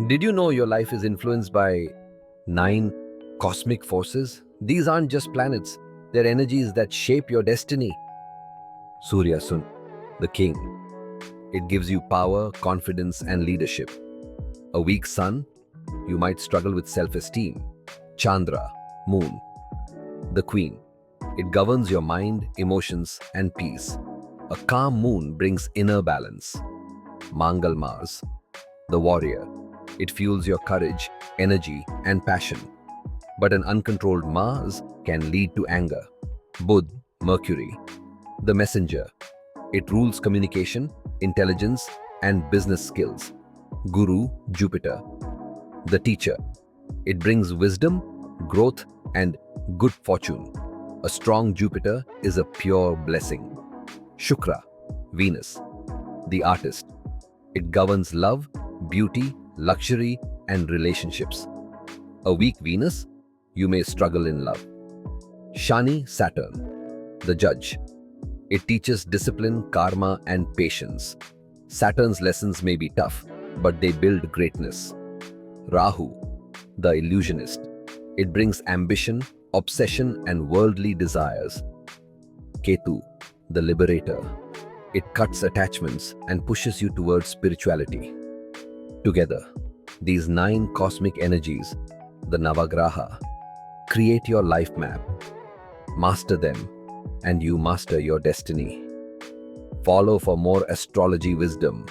Did you know your life is influenced by nine cosmic forces? These aren't just planets, they're energies that shape your destiny. Surya Sun, the king. It gives you power, confidence, and leadership. A weak sun, you might struggle with self esteem. Chandra, moon, the queen. It governs your mind, emotions, and peace. A calm moon brings inner balance. Mangal Mars, the warrior. It fuels your courage, energy, and passion. But an uncontrolled Mars can lead to anger. Budh, Mercury, the messenger. It rules communication, intelligence, and business skills. Guru, Jupiter, the teacher. It brings wisdom, growth, and good fortune. A strong Jupiter is a pure blessing. Shukra, Venus, the artist. It governs love, beauty, luxury, and relationships. A weak Venus, you may struggle in love. Shani, Saturn, the judge. It teaches discipline, karma, and patience. Saturn's lessons may be tough, but they build greatness. Rahu, the illusionist. It brings ambition, obsession, and worldly desires. Ketu, the liberator. It cuts attachments and pushes you towards spirituality. Together, these nine cosmic energies, the Navagraha, create your life map. Master them, and you master your destiny. Follow for more astrology wisdom.